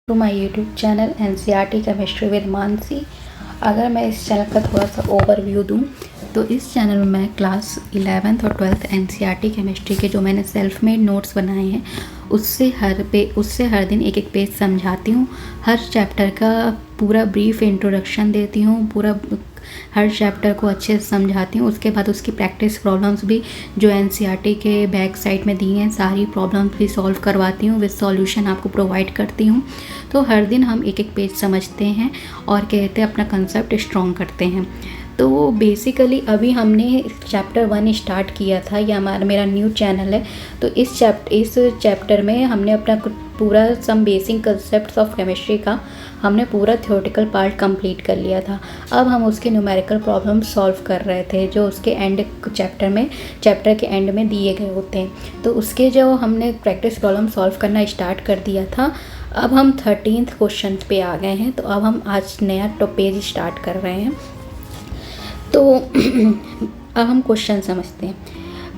To my YouTube channel NCERT chemistry with Mansi. अगर मैं इस चैनल का थोड़ा सा ओवरव्यू दूं तो इस चैनल में मैं क्लास 11th और 12th एनसीईआरटी केमिस्ट्री के जो मैंने सेल्फ मेड नोट्स बनाए हैं उससे हर दिन एक एक पेज समझाती हूँ। हर चैप्टर का पूरा ब्रीफ इंट्रोडक्शन देती हूँ, हर चैप्टर को अच्छे से समझाती हूँ। उसके बाद उसकी प्रैक्टिस प्रॉब्लम्स भी जो एनसीईआरटी के बैक साइड में दी हैं सारी प्रॉब्लम्स भी सॉल्व करवाती हूँ, विद सॉल्यूशन आपको प्रोवाइड करती हूँ। तो हर दिन हम एक एक पेज समझते हैं और कहते हैं अपना कंसेप्ट स्ट्रॉन्ग करते हैं। तो बेसिकली अभी हमने चैप्टर 1 स्टार्ट किया था, ये मेरा न्यू चैनल है। तो इस चैप्टर में हमने अपना पूरा some basic concepts of chemistry का हमने पूरा थ्योरेटिकल पार्ट कंप्लीट कर लिया था। अब हम उसके न्यूमेरिकल प्रॉब्लम सॉल्व कर रहे थे जो उसके चैप्टर के एंड में दिए गए होते हैं। तो उसके जो हमने प्रैक्टिस प्रॉब्लम सॉल्व करना स्टार्ट कर दिया था, अब हम 13th क्वेश्चन पे आ गए हैं। तो अब हम आज नया पेज स्टार्ट कर रहे हैं। तो अब हम क्वेश्चन समझते हैं।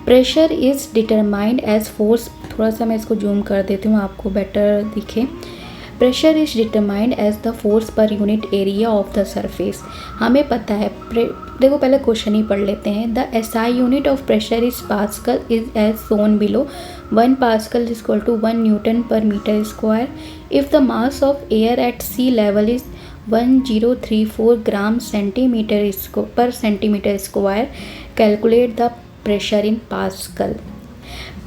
Pressure is determined as force, थोड़ा सा मैं इसको जूम कर देती हूँ आपको बेटर दिखे। Pressure is determined as the force per unit area of the surface. हमें पता है, देखो पहले क्वेश्चन ही पढ़ लेते हैं। The SI unit of pressure is pascal is as shown below. 1 pascal is equal to 1 newton per metre square. If the mass of air at sea level is 1034 gram per centimetre square, calculate the pressure in pascal.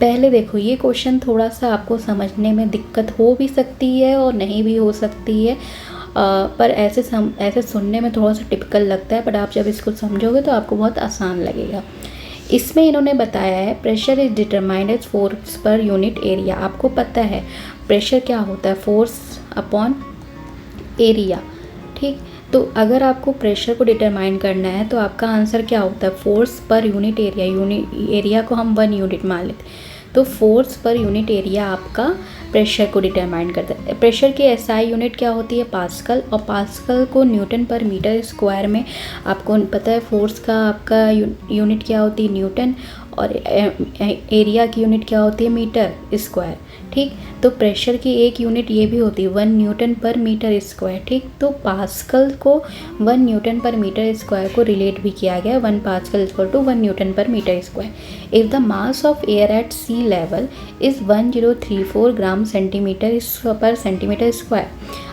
पहले देखो, ये question थोड़ा सा आपको समझने में दिक्कत हो भी सकती है और नहीं भी हो सकती है, पर ऐसे सुनने में थोड़ा सा टिपिकल लगता है, पर आप जब इसको समझोगे तो आपको बहुत आसान लगेगा। इसमें इन्होंने बताया है pressure is determined as force per unit area. आपको पता है प्रेशर क्या होता है, फोर्स अपॉन एरिया, ठीक। तो अगर आपको प्रेशर को डिटरमाइन करना है तो आपका आंसर क्या होता है, force per unit area. Area को हम 1 यूनिट मान लेते हैं, तो फोर्स पर यूनिट एरिया आपका प्रेशर को डिटरमाइन करता है। प्रेशर की एसआई यूनिट क्या होती है, पास्कल, और पास्कल को न्यूटन पर मीटर स्क्वायर में आपको पता है। फोर्स का आपका यूनिट क्या होती है, न्यूटन, और एरिया की यूनिट क्या होती है, मीटर स्क्वायर, ठीक। तो प्रेशर की एक यूनिट ये भी होती है 1 न्यूटन पर मीटर स्क्वायर, ठीक। तो पास्कल को 1 न्यूटन पर मीटर स्क्वायर को रिलेट भी किया गया, 1 pascal equal to 1 newton per metre square. If the mass of air at sea level is 1034 gram centimetre per centimetre square.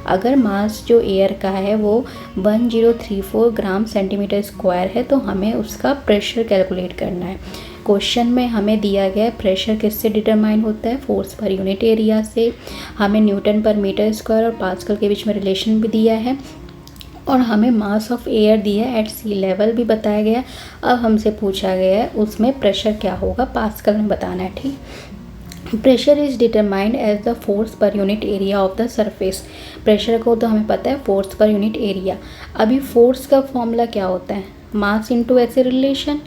अगर mass जो air का है वो 1034 ग्राम सेंटीमीटर स्क्वायर है तो हमें उसका प्रेशर कैलकुलेट करना है। क्वेश्चन में हमें दिया गया प्रेशर किससे डिटरमाइन होता है, फोर्स पर यूनिट एरिया से। हमें न्यूटन पर मीटर स्क्वायर और पास्कल के बीच में रिलेशन भी दिया है, और हमें मास ऑफ एयर दिया है एट सी लेवल भी बताया गया। अब हमसे पूछा गया है उसमें प्रेशर क्या होगा, पास्कल में बताना है, ठीक। Pressure is determined as the force per unit area of the surface. Pressure को तो हमें पता है फोर्स पर यूनिट एरिया। अभी फोर्स का फॉर्मूला क्या होता है, मास इंटू एक्सेलरेशन,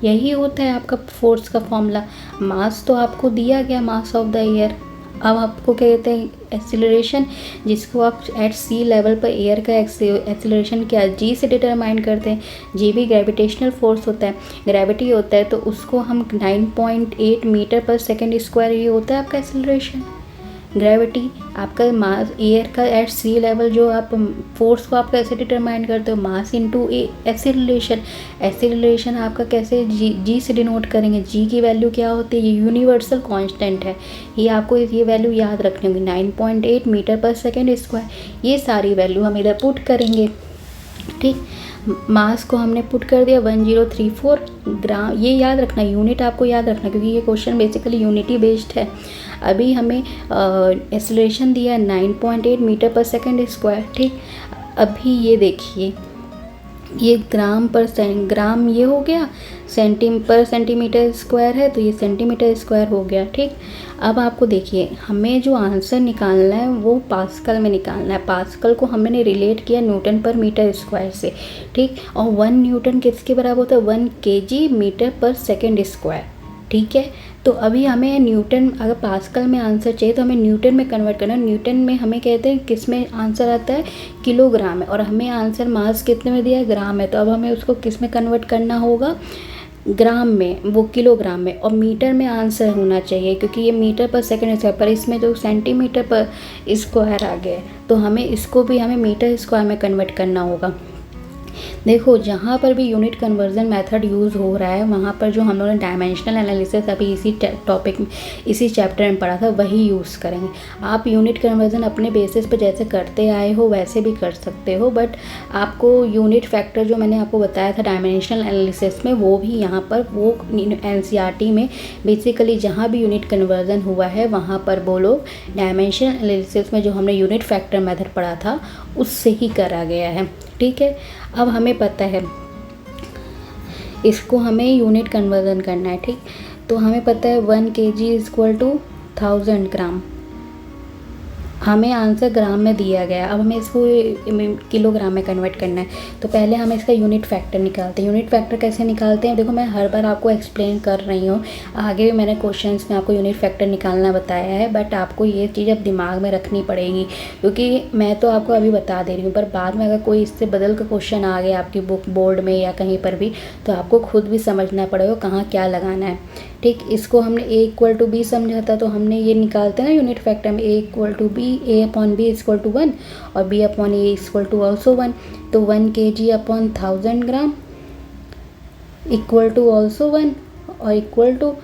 यही होता है आपका फोर्स का फॉर्मूला। मास तो आपको दिया गया, मास ऑफ द एयर। अब आपको क्या कहते हैं, एक्सीलरेशन, जिसको आप एट सी लेवल पर एयर का एक्सीलरेशन क्या जी से डिटरमाइन करते हैं। जी भी ग्रेविटेशनल फोर्स होता है, ग्रेविटी होता है, तो उसको हम 9.8 मीटर पर सेकेंड स्क्वायर, ये होता है आपका एक्सीलरेशन। ग्रेविटी आपका मास एयर का एट सी लेवल, जो आप फोर्स को आप कैसे डिटरमाइन करते हो, मास इंटू एक्सीलरेशन। एक्सीलरेशन आपका कैसे जी से डिनोट करेंगे, जी की वैल्यू क्या होती है, ये यूनिवर्सल कांस्टेंट है, ये आपको ये वैल्यू याद रखनी होगी, 9.8 मीटर पर सेकेंड स्क्वायर। ये सारी वैल्यू हम इधर पुट करेंगे, ठीक। मास को हमने पुट कर दिया 1034 ग्राम, ये याद रखना, यूनिट आपको याद रखना, क्योंकि ये क्वेश्चन बेसिकली यूनिटी बेस्ड है। अभी हमें एक्सेलरेशन दिया है 9.8 मीटर पर सेकेंड स्क्वायर, ठीक। अभी ये देखिए, ये ग्राम ये हो गया, सेंटीमीटर स्क्वायर है तो ये सेंटीमीटर स्क्वायर हो गया, ठीक। अब आपको देखिए हमें जो आंसर निकालना है वो पास्कल में निकालना है। पास्कल को हमने रिलेट किया न्यूटन पर मीटर स्क्वायर से, ठीक। और 1 न्यूटन किसके बराबर होता है, 1 kg metre per second square, ठीक है। तो अभी हमें न्यूटन, अगर पास्कल में आंसर चाहिए तो हमें न्यूटन में कन्वर्ट करना है। न्यूटन में हमें कहते हैं किस में आंसर आता है, किलोग्राम है, और हमें आंसर मास कितने में दिया है, ग्राम है। तो अब हमें उसको किस में कन्वर्ट करना होगा, ग्राम में, वो किलोग्राम में, और मीटर में आंसर होना चाहिए क्योंकि ये मीटर पर सेकंड स्क्वायर, पर इसमें जो सेंटीमीटर पर स्क्वायर आ गया है तो हमें इसको भी हमें मीटर स्क्वायर में कन्वर्ट करना होगा। देखो जहाँ पर भी यूनिट कन्वर्जन मेथड यूज़ हो रहा है वहाँ पर जो हम लोगों ने डायमेंशनल एनालिसिस अभी इसी टॉपिक में, इसी चैप्टर में पढ़ा था, वही यूज़ करेंगे। आप यूनिट कन्वर्जन अपने बेसिस पर जैसे करते आए हो वैसे भी कर सकते हो, बट आपको यूनिट फैक्टर जो मैंने आपको बताया था डायमेंशनल एनालिसिस में, वो भी यहाँ पर वो NCERT में बेसिकली जहाँ भी यूनिट कन्वर्जन हुआ है वहाँ पर वो लोग डायमेंशनल एनालिसिस में जो हमने यूनिट फैक्टर मेथड पढ़ा था उससे ही करा गया है। ठीक है, अब हमें पता है इसको हमें यूनिट कन्वर्जन करना है। ठीक, तो हमें पता है 1 kg इक्वल टू 1000 ग्राम, हमें आंसर ग्राम में दिया गया। अब हमें इसको किलोग्राम में कन्वर्ट करना है, तो पहले हम इसका यूनिट फैक्टर निकालते हैं। यूनिट फैक्टर कैसे निकालते हैं, देखो मैं हर बार आपको एक्सप्लेन कर रही हूँ, आगे भी मैंने क्वेश्चंस में आपको यूनिट फैक्टर निकालना बताया है, बट आपको ये चीज़ अब दिमाग में रखनी पड़ेगी क्योंकि मैं तो आपको अभी बता दे रही हूँ, पर बाद में अगर कोई इससे बदल का क्वेश्चन आ गया आपकी बुक बोर्ड में या कहीं पर भी, तो आपको खुद भी समझना पड़ेगा कहाँ क्या लगाना है। ठीक, इसको हमने a इक्वल टू बी समझा था, तो हमने ये निकालते हैं ना यूनिट फैक्टर में, a equal to B, a upon B equal to 1 और b upon a equal to also 1, तो 1 kg upon 1000 gram equal to also 1 और equal to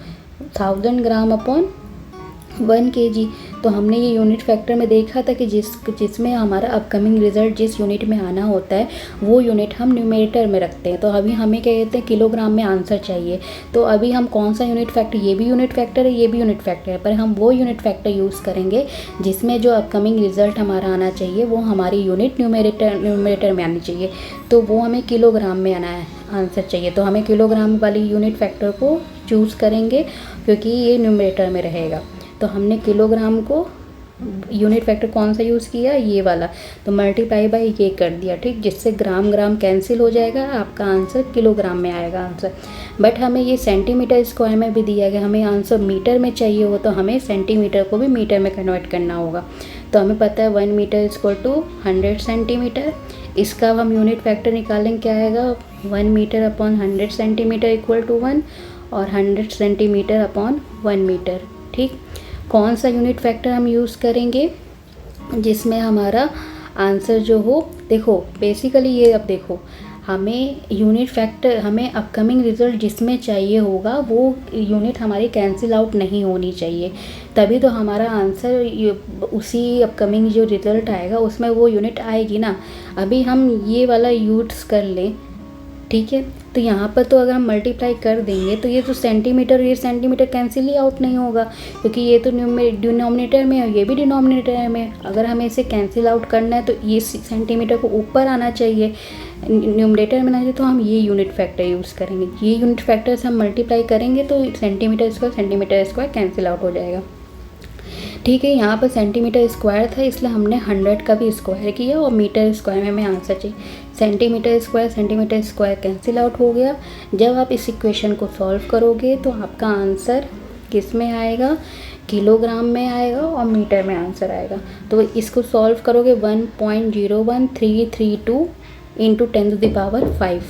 1000 gram upon 1 kg। तो हमने ये यूनिट फैक्टर में देखा था कि जिसमें हमारा अपकमिंग रिजल्ट जिस यूनिट में आना होता है वो यूनिट हम न्यूमरेटर में रखते हैं। तो अभी हमें क्या कहते हैं, किलोग्राम में आंसर चाहिए, तो अभी हम कौन सा यूनिट फैक्टर, ये भी यूनिट फैक्टर है, ये भी यूनिट फैक्टर है, पर हम वो यूनिट फैक्टर यूज़ करेंगे जिसमें जो अपकमिंग रिजल्ट हमारा आना चाहिए वो हमारी यूनिट न्यूमरेटर में आनी चाहिए, तो वो हमें किलोग्राम में आना है आंसर चाहिए। तो हमें किलोग्राम वाली यूनिट फैक्टर को चूज़ करेंगे क्योंकि ये न्यूमरेटर में रहेगा। तो हमने किलोग्राम को यूनिट फैक्टर कौन सा यूज़ किया, ये वाला, तो मल्टीप्लाई बाय ये कर दिया। ठीक, जिससे ग्राम ग्राम कैंसिल हो जाएगा, आपका आंसर किलोग्राम में आएगा आंसर। बट हमें ये सेंटीमीटर स्क्वायर में भी दिया गया, हमें आंसर मीटर में चाहिए हो तो हमें सेंटीमीटर को भी मीटर में कन्वर्ट करना होगा। तो हमें पता है 1 मीटर इक्वल टू 100 सेंटीमीटर, इसका अब हम यूनिट फैक्टर निकालेंगे, क्या आएगा 1 metre upon 100 centimetre equal to 1 और 100 सेंटीमीटर अपॉन 1 मीटर। ठीक, कौन सा यूनिट फैक्टर हम यूज़ करेंगे जिसमें हमारा आंसर जो हो, देखो बेसिकली ये, अब देखो हमें यूनिट फैक्टर, हमें अपकमिंग रिज़ल्ट जिसमें चाहिए होगा वो यूनिट हमारी कैंसिल आउट नहीं होनी चाहिए, तभी तो हमारा आंसर उसी अपकमिंग जो रिज़ल्ट आएगा उसमें वो यूनिट आएगी ना। अभी हम ये वाला यूज़ कर लें, ठीक है, तो यहाँ पर तो अगर हम मल्टीप्लाई कर देंगे तो ये तो सेंटीमीटर, ये सेंटीमीटर कैंसिल ही आउट नहीं होगा क्योंकि ये तो डिनोमिनेटर में है, ये भी डिनोमिनेटर में है। अगर हमें इसे कैंसिल आउट करना है तो ये सेंटीमीटर को ऊपर आना चाहिए, न्यूमरेटर में ना, तो हम ये यूनिट फैक्टर यूज़ करेंगे। ये यूनिट फैक्टर से हम मल्टीप्लाई करेंगे तो सेंटीमीटर स्क्वायर कैंसिल आउट हो जाएगा। ठीक है, यहाँ पर सेंटीमीटर स्क्वायर था इसलिए हमने 100 का भी स्क्वायर किया और मीटर स्क्वायर में हमें आंसर चाहिए। सेंटीमीटर स्क्वायर कैंसिल आउट हो गया। जब आप इस इक्वेशन को सॉल्व करोगे तो आपका आंसर किस में आएगा, किलोग्राम में आएगा और मीटर में आंसर आएगा। तो इसको सॉल्व करोगे 1.01332 इंटू 10⁵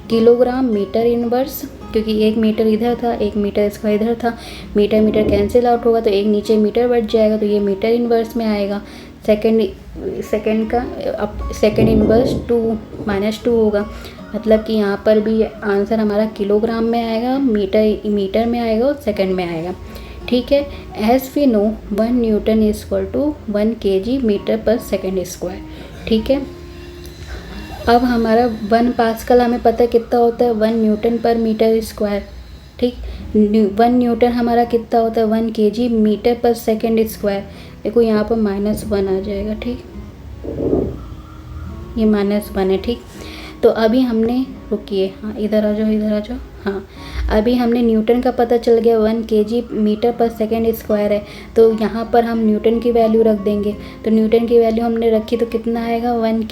किलोग्राम मीटर इनवर्स, क्योंकि 1 मीटर इधर था 1 मीटर इसका इधर था, मीटर कैंसिल आउट होगा तो एक नीचे मीटर बढ़ जाएगा तो ये मीटर इनवर्स में आएगा। सेकंड इनवर्स 2 -2 होगा, मतलब कि यहाँ पर भी आंसर हमारा किलोग्राम में आएगा, मीटर में आएगा और सेकंड में आएगा। ठीक है, as we know 1 newton equal to 1 kg metre per second square. ठीक है, अब हमारा 1 पास्कल हमें पता है कितना होता है, 1 न्यूटन पर मीटर स्क्वायर। ठीक, 1 न्यूटन हमारा कितना होता है, 1 kg metre per second square. देखो यहाँ पर -1 आ जाएगा। ठीक, ये -1 है। ठीक, तो अभी हमने, रुकिए, हाँ इधर आ जाओ, हाँ अभी हमने न्यूटन का पता चल गया, 1 kg metre per second square है, तो यहाँ पर हम न्यूटन की वैल्यू रख देंगे। तो न्यूटन की वैल्यू हमने रखी तो कितना आएगा, 1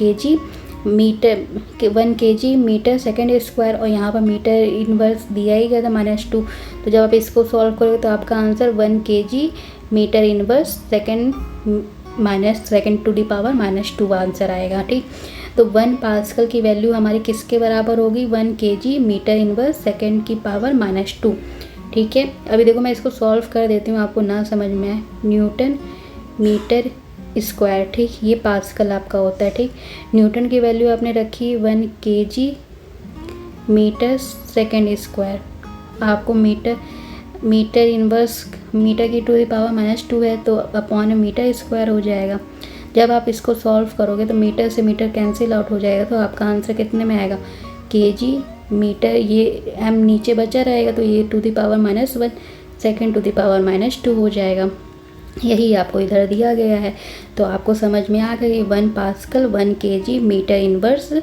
kg मीटर सेकेंड स्क्वायर, और यहाँ पर मीटर इनवर्स दिया ही गया था -2। तो जब आप इसको सॉल्व करोगे तो आपका answer 1 kg metre inverse second minus second to the power -2 answer आएगा। ठीक, तो 1 पास्कल की वैल्यू हमारी किसके बराबर होगी, 1 kg मीटर इनवर्स सेकेंड की पावर -2। ठीक है, अभी देखो मैं इसको सॉल्व कर देती हूँ, आपको ना समझ में आए। न्यूटन मीटर स्क्वायर, ठीक, ये पास्कल आपका होता है। ठीक, न्यूटन की वैल्यू आपने रखी 1 kg मीटर सेकेंड स्क्वायर, आपको मीटर इनवर्स मीटर की टू द पावर -2 है तो अपॉन मीटर स्क्वायर हो जाएगा। जब आप इसको सॉल्व करोगे तो मीटर से मीटर कैंसिल आउट हो जाएगा, तो आपका आंसर कितने में आएगा, kg मीटर, ये m नीचे बचा रहेगा तो ये to the power -1 second to the power -2 हो जाएगा। यही आपको इधर दिया गया है, तो आपको समझ में आ गई 1 pascal 1 kg metre inverse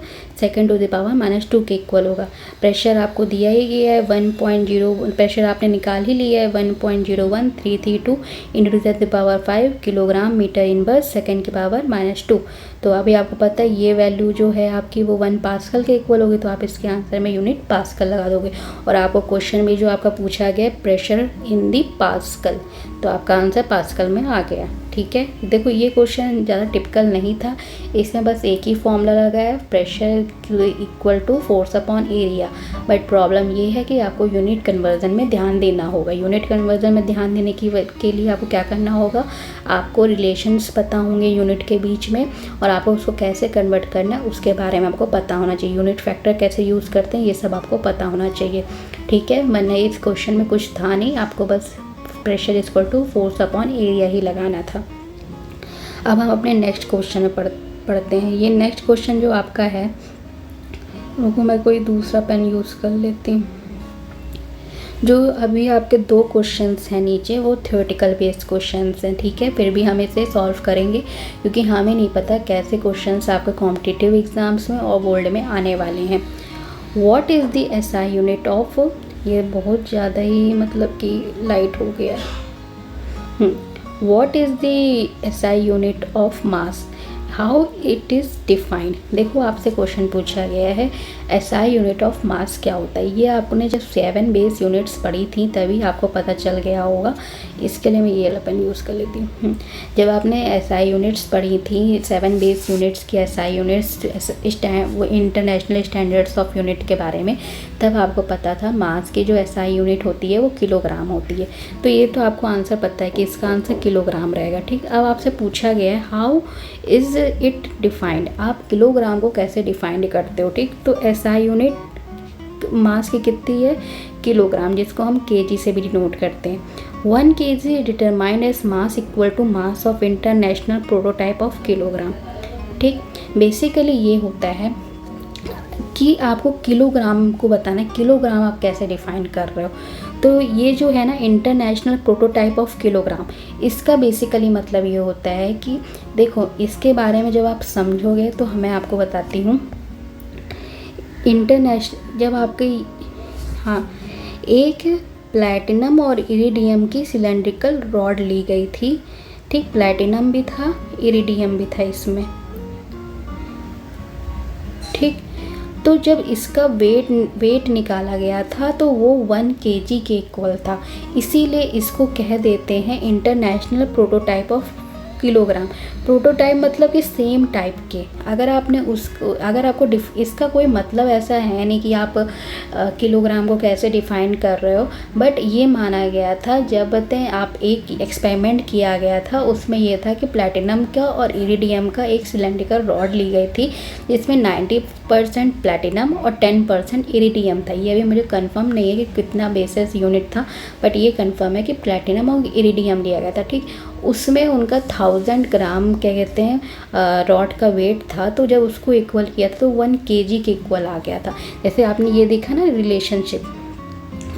second to the power -2 के इक्वल होगा। प्रेशर आपको दिया ही गया है 1.0, प्रेशर आपने निकाल ही लिया है 1.01332 into 10⁵ kilogram metre inverse second की पावर -2। तो अभी आपको पता है ये वैल्यू जो है आपकी वो 1 पास्कल के इक्वल होगी, तो आप इसके आंसर में यूनिट पास्कल लगा दोगे। और आपको क्वेश्चन में जो आपका पूछा गया प्रेशर इन दी पास्कल, तो आपका आंसर पास्कल में आ गया। ठीक है, देखो ये क्वेश्चन ज़्यादा टिपिकल नहीं था, इसमें बस एक ही फॉर्मूला लगा है, pressure equal to force upon area. But problem ये है कि आपको यूनिट कन्वर्जन में ध्यान देना होगा। यूनिट कन्वर्जन में ध्यान देने के लिए आपको क्या करना होगा, आपको रिलेशंस पता होंगे यूनिट के बीच में, और आपको उसको कैसे कन्वर्ट करना है उसके बारे में आपको पता होना चाहिए। यूनिट फैक्टर कैसे यूज़ करते हैं ये सब आपको पता होना चाहिए। ठीक है, मैंने इस क्वेश्चन में कुछ था नहीं, आपको बस pressure equal to force upon area ही लगाना था। अब हम अपने नेक्स्ट क्वेश्चन में पढ़ते हैं। ये नेक्स्ट क्वेश्चन जो आपका है, रुको मैं कोई दूसरा पेन यूज़ कर लेती हूँ। जो अभी आपके 2 क्वेश्चंस हैं नीचे वो थ्योरेटिकल बेस्ड क्वेश्चंस हैं। ठीक है, फिर भी हम इसे सॉल्व करेंगे क्योंकि हमें नहीं पता कैसे क्वेश्चंस आपके कॉम्पिटिटिव एग्ज़ाम्स में और बोर्ड में आने वाले हैं। What is the SI unit of, ये बहुत ज़्यादा ही मतलब कि लाइट हो गया है। What is the SI unit of mass, how it is defined. देखो आपसे क्वेश्चन पूछा गया है एसआई यूनिट ऑफ मास क्या होता है। ये आपने जब 7 बेस यूनिट्स पढ़ी थी तभी आपको पता चल गया होगा, इसके लिए मैं ये पेन यूज़ कर लेती हूँ। जब आपने एसआई यूनिट्स पढ़ी थी 7 बेस यूनिट्स की एसआई यूनिट्स वो इंटरनेशनल स्टैंडर्ड्स ऑफ यूनिट के बारे में, तब आपको पता था मास की जो एसआई यूनिट होती है वो किलोग्राम होती है। तो ये तो आपको आंसर पता है कि इसका आंसर किलोग्राम रहेगा। ठीक, अब आपसे पूछा गया है हाउ इज़ इट डिफाइंड, आप किलोग्राम को कैसे डिफाइंड करते हो। ठीक, तो एसआई यूनिट मास की कितनी है, किलोग्राम, जिसको हम केजी से भी डिनोट करते हैं। 1 kg determined as mass equal to mass of international prototype of kilogram. ठीक, बेसिकली ये होता है कि आपको किलोग्राम को बताना है, किलोग्राम आप कैसे डिफाइन कर रहे हो। तो ये जो है ना इंटरनेशनल प्रोटोटाइप ऑफ किलोग्राम, इसका बेसिकली मतलब ये होता है कि देखो इसके बारे में जब आप समझोगे तो मैं आपको बताती हूँ। इंटरनेशनल जब आपकी एक प्लैटिनम और इरिडियम की सिलेंड्रिकल रॉड ली गई थी। ठीक, प्लैटिनम भी था इरिडियम भी था इसमें। ठीक, तो जब इसका वेट निकाला गया था तो वो 1 kg के इक्वल था, इसीलिए इसको कह देते हैं international prototype of kilogram. Prototype मतलब कि सेम टाइप के। अगर आपको इसका कोई मतलब ऐसा है नहीं कि आप किलोग्राम को कैसे डिफाइन कर रहे हो, बट ये माना गया था जब आप एक एक्सपेरिमेंट किया गया था, उसमें ये था कि प्लैटिनम का और इरिडियम का एक सिलेंड्रिकल रॉड ली गई थी जिसमें 90% प्लैटिनम और 10% इरिडियम था। ये भी मुझे कंफर्म नहीं है कि कितना बेसिस यूनिट था, बट ये कंफर्म है कि प्लैटिनम और इरिडियम लिया गया था। ठीक, उसमें उनका 1000 ग्राम क्या कहते हैं रॉड का वेट था, तो जब उसको इक्वल किया था तो 1 kg के इक्वल आ गया था। जैसे आपने ये देखा ना रिलेशनशिप,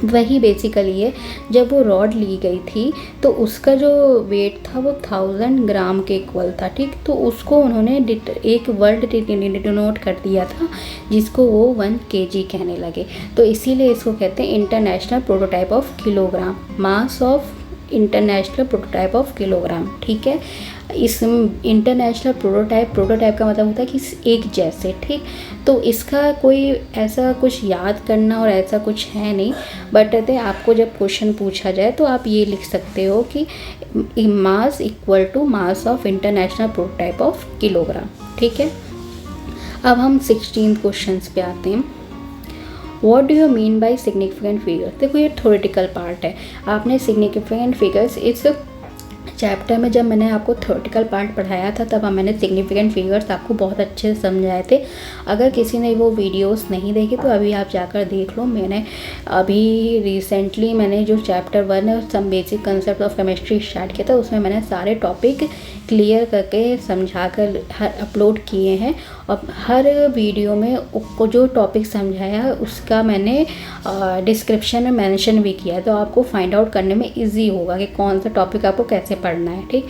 वही बेसिकली है। जब वो रॉड ली गई थी तो उसका जो वेट था वो 1000 ग्राम के इक्वल था। ठीक, तो उसको उन्होंने एक वर्ड डिनोट कर दिया था जिसको वो 1 kg कहने लगे। तो इसीलिए इसको कहते हैं international prototype of kilogram, mass of international prototype of kilogram. ठीक है, इस इंटरनेशनल प्रोटोटाइप का मतलब होता है कि एक जैसे, ठीक। तो इसका कोई ऐसा कुछ याद करना और ऐसा कुछ है नहीं, बट आपको जब क्वेश्चन पूछा जाए तो आप ये लिख सकते हो कि mass equal to mass of international prototype of kilogram, ठीक है। अब हम 16 क्वेश्चन पे आते हैं। What do you mean by significant figures? देखो ये थ्योरेटिकल पार्ट है। आपने सिग्निफिकेंट फिगर्स इस चैप्टर में जब मैंने आपको थ्योरेटिकल पार्ट पढ़ाया था तब मैंने सिग्निफिकेंट फिगर्स आपको बहुत अच्छे से समझाए थे। अगर किसी ने वो वीडियोस नहीं देखे तो अभी आप जाकर देख लो। मैंने अभी रिसेंटली मैंने जो चैप्टर 1 है some basic concept of chemistry start किया था, उसमें मैंने सारे टॉपिक क्लियर करके समझा कर अपलोड किए हैं। और हर वीडियो में को जो टॉपिक समझाया उसका मैंने डिस्क्रिप्शन में मेंशन भी किया है, तो आपको फाइंड आउट करने में इजी होगा कि कौन सा टॉपिक आपको कैसे पढ़ना है, ठीक।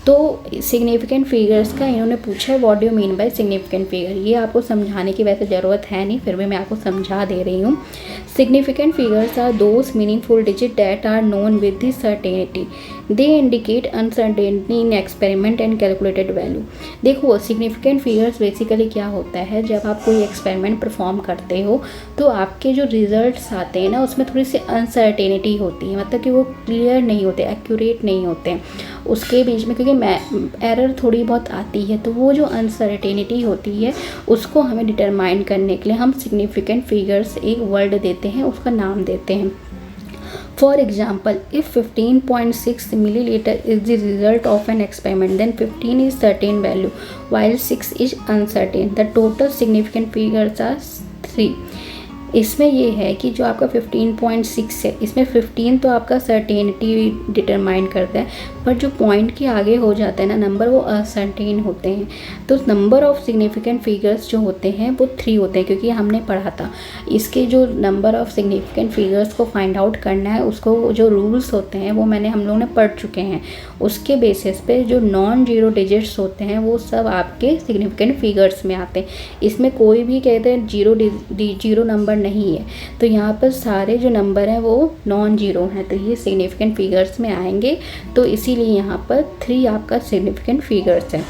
तो सिग्निफिकेंट फिगर्स का इन्होंने पूछा है what do you mean by significant figure. ये आपको समझाने की वैसे ज़रूरत है नहीं, फिर भी मैं आपको समझा दे रही हूँ। Significant figures are those meaningful digit that are known with the certainty, they indicate uncertainty in experiment and calculated value. देखो सिग्निफिकेंट फिगर्स बेसिकली क्या होता है, जब आप कोई एक्सपेरिमेंट परफॉर्म करते हो तो आपके जो रिजल्ट्स आते हैं ना उसमें थोड़ी सी अनसर्टेनिटी होती है, मतलब कि वो क्लियर नहीं होते, एक्यूरेट नहीं होते उसके बीच में, क्योंकि एरर थोड़ी बहुत आती है। तो वो जो अनसर्टेनिटी होती है उसको हमें डिटरमाइन करने के लिए हम सिग्निफिकेंट फिगर्स एक वर्ड देते हैं, उसका नाम देते हैं। For example, if 15.6 milliliter is the result of an experiment, then 15 is certain value while 6 is uncertain. The total significant figures are 3. इसमें ये है कि जो आपका 15.6 है इसमें 15 तो आपका सर्टेनिटी डिटरमाइन करता है, पर जो पॉइंट के आगे हो जाता है ना नंबर वो अनसर्टेन होते हैं। तो नंबर ऑफ सिग्निफिकेंट फिगर्स जो होते हैं वो 3 होते हैं, क्योंकि हमने पढ़ा था इसके जो नंबर ऑफ सिग्निफिकेंट फिगर्स को फाइंड आउट करना है उसको जो रूल्स होते हैं वो हम लोगों ने पढ़ चुके हैं। उसके बेसिस पे जो नॉन जीरो डिजिट्स होते हैं वो सब आपके सिग्निफिकेंट फिगर्स में आते हैं। इसमें कोई भी कहते हैं जीरो नंबर नहीं है, तो यहाँ पर सारे जो नंबर हैं वो नॉन जीरो हैं, तो ये सिग्निफिकेंट फिगर्स में आएंगे। तो इसीलिए यहाँ पर 3 आपका सिग्निफिकेंट फिगर्स है।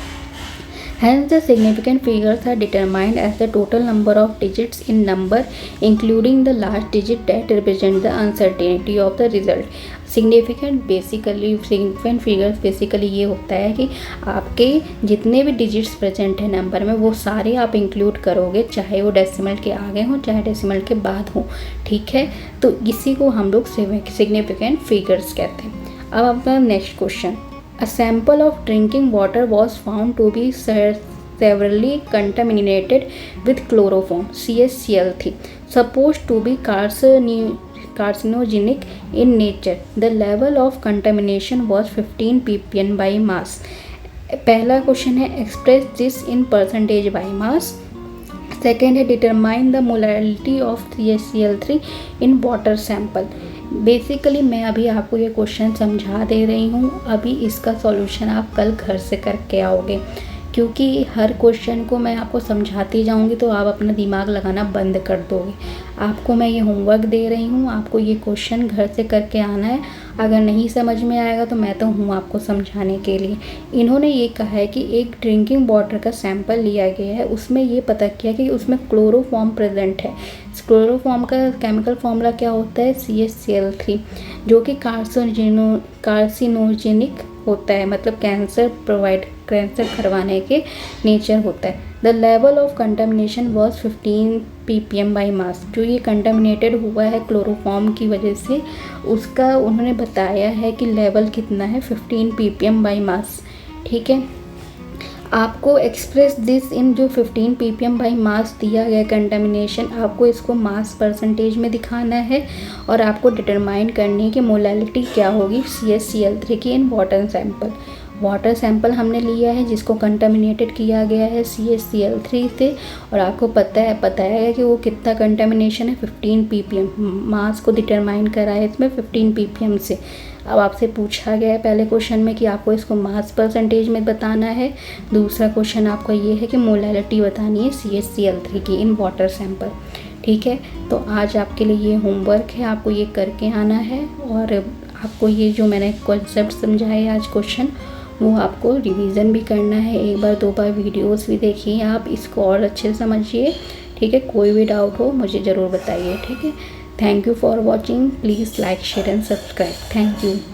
Hence the significant figures are determined as the total number of digits in number including the last digit that represent the uncertainty of the result. Significant figures basically ये होता है कि आपके जितने भी डिजिट्स प्रेजेंट हैं number में वो सारे आप इंक्लूड करोगे, चाहे वो डेसिमल के आगे हों चाहे डेसिमल के बाद हों, ठीक है। तो इसी को हम लोग सिग्निफिकेंट फिगर्स कहते हैं। अब अपना next question, A sample of drinking water was found to be severely contaminated with chloroform CaCl3, supposed to be carcinogenic in nature. The level of contamination was 15 ppm by mass. पहला question है express this in percentage by mass. Second है determine the molality of CaCl3 in water sample. Basically मैं अभी आपको ये question समझा दे रही हूँ, अभी इसका सॉल्यूशन आप कल घर से करके आओगे, क्योंकि हर क्वेश्चन को मैं आपको समझाती जाऊँगी तो आप अपना दिमाग लगाना बंद कर दोगे। आपको मैं ये होमवर्क दे रही हूँ, आपको ये क्वेश्चन घर से करके आना है। अगर नहीं समझ में आएगा तो मैं तो हूँ आपको समझाने के लिए। इन्होंने ये कहा है कि एक ड्रिंकिंग वाटर का सैंपल लिया गया है, उसमें ये पता किया कि उसमें क्लोरोफॉर्म प्रेजेंट है। क्लोरोफॉर्म का केमिकल फॉर्मूला क्या होता है CaCl3, जो कि कार्सिनोजेनिक होता है, मतलब कैंसर करवाने के नेचर होता है। The level of contamination was 15 ppm by mass. जो ये कंटामिनेटेड हुआ है क्लोरोफॉर्म की वजह से उसका उन्होंने बताया है कि लेवल कितना है 15 ppm बाई मास, ठीक है। आपको एक्सप्रेस दिस इन जो 15 ppm बाई मास दिया गया कंटामिनेशन, आपको इसको मास परसेंटेज में दिखाना है और आपको डिटरमाइन करनी है कि मोलैलिटी क्या होगी CaCl3 की इन वाटर सैंपल। वाटर सैंपल हमने लिया है जिसको कंटामिनेटेड किया गया है CaCl3 से, और आपको बताया है कि वो कितना कंटामिनेशन है 15 ppm। मास को डिटरमाइन करा है इसमें 15 ppm से। अब आपसे पूछा गया है पहले क्वेश्चन में कि आपको इसको मास परसेंटेज में बताना है, दूसरा क्वेश्चन आपका ये है कि मोलैलिटी बतानी है CaCl3 की इन वाटर सैंपल, ठीक है। तो आज आपके लिए ये होमवर्क है, आपको ये करके आना है, और आपको ये जो मैंने कॉन्सेप्ट समझाए आज क्वेश्चन वो आपको रिवीजन भी करना है, एक बार 2 बार वीडियोस भी देखिए आप, इसको और अच्छे से समझिए, ठीक है। कोई भी डाउट हो मुझे ज़रूर बताइए, ठीक है। Thank you for watching, please like share and subscribe, thank you.